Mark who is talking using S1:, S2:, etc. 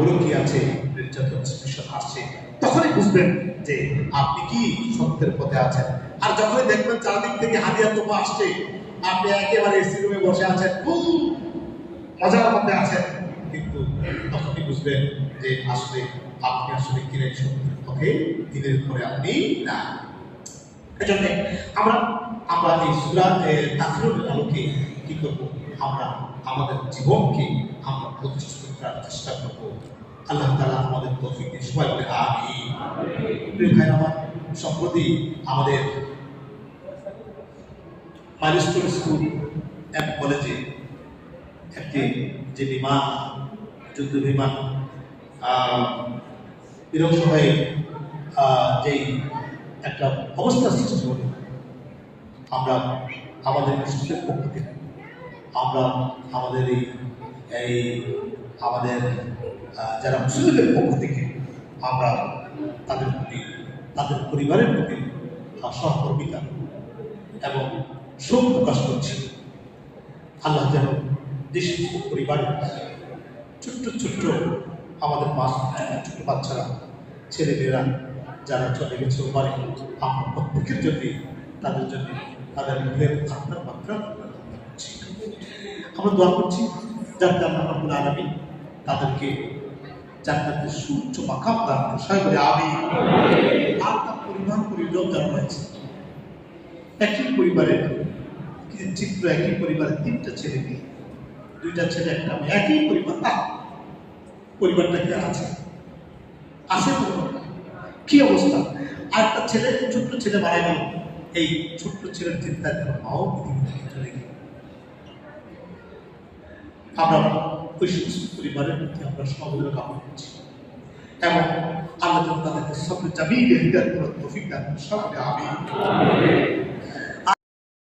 S1: বড় কি আছে, যখন মিশন আসছে তখনই বুঝবেন যে আপনি কি সত্যের পথে আছেন। আর যখনই দেখবেন চারদিক থেকে হাদিয়া তোফা আসছে, আপনি একেবারে এসি রুমে বসে আছেন, খুব মজার মধ্যে আছেন, কিন্তু তখনই বুঝবেন যে আসলে আপনি আসলে কিনে সত্যের পথে, দিনের পরে আপনি না। এজন্য আমরা আমরা এই সূরা তাফসীরের আলোকে কি করব, আমরা আমাদের জীবনকে আমরা প্রতিষ্ঠিত করার চেষ্টা করব। আল্লাহ তাআলা আমাদের তৌফিক দিন, সবাই বলে আমিন। প্রিয় ভাইরা আমার, সম্প্রতি আমাদের মাইলস্টোন স্কুল অ্যান্ড কলেজে একটি যে বিমান, যুদ্ধ বিমান বিধ্বংস হয়ে যেই একটা অবস্থা সৃষ্টি হলো, আমরা আমাদের মুসলিমের পক্ষ থেকে আমরা আমাদের এই আমাদের যারা মুসলিমদের পক্ষ থেকে আমরা তাদের প্রতি, তাদের পরিবারের প্রতি সহমর্মিতা এবং শোক প্রকাশ করছি। আল্লাহ যেন দেশ পরিবারের ছোট্ট ছোট্ট আমাদের ছোট্ট বাচ্চারা, ছেলেমেয়েরা যারা চলে গেছে ওপারে, আমরা প্রত্যেকের জন্যে তাদের জন্য তাদের মুখের আত্মার মাত্রা আমরা দোয়া করছি, যাতে আল্লাহ রাব্বুল আলামিন তাদেরকে জান্নাতের সুউচ্চ মাকাম দান করেন। সবাই বলে আমিন। আর তার পরিবার পরিজন যারা রয়েছে, একই পরিবারের কিছু চিত্র, একই পরিবারের তিনটা ছেলে মেয়ে, দুইটা ছেলে একটা মেয়ে, একই পরিবার, তার পরিবারটা কি আছে আছে কি অবস্থা? আর একটা ছেলে, ছোট্ট ছেলে মারা গেল, এই ছোট্ট ছেলের চিন্তায় যেন মাও পৃথিবী থেকে চলে গেল। আমরা ওই সমস্ত পরিবারের প্রতি আমরা সহযোগিতা কামনা করছি এবং আল্লাহ তাদেরকে সবচেয়ে জামিল হিদায়াত করার তৌফিক দান করেন। সবাই আমিন।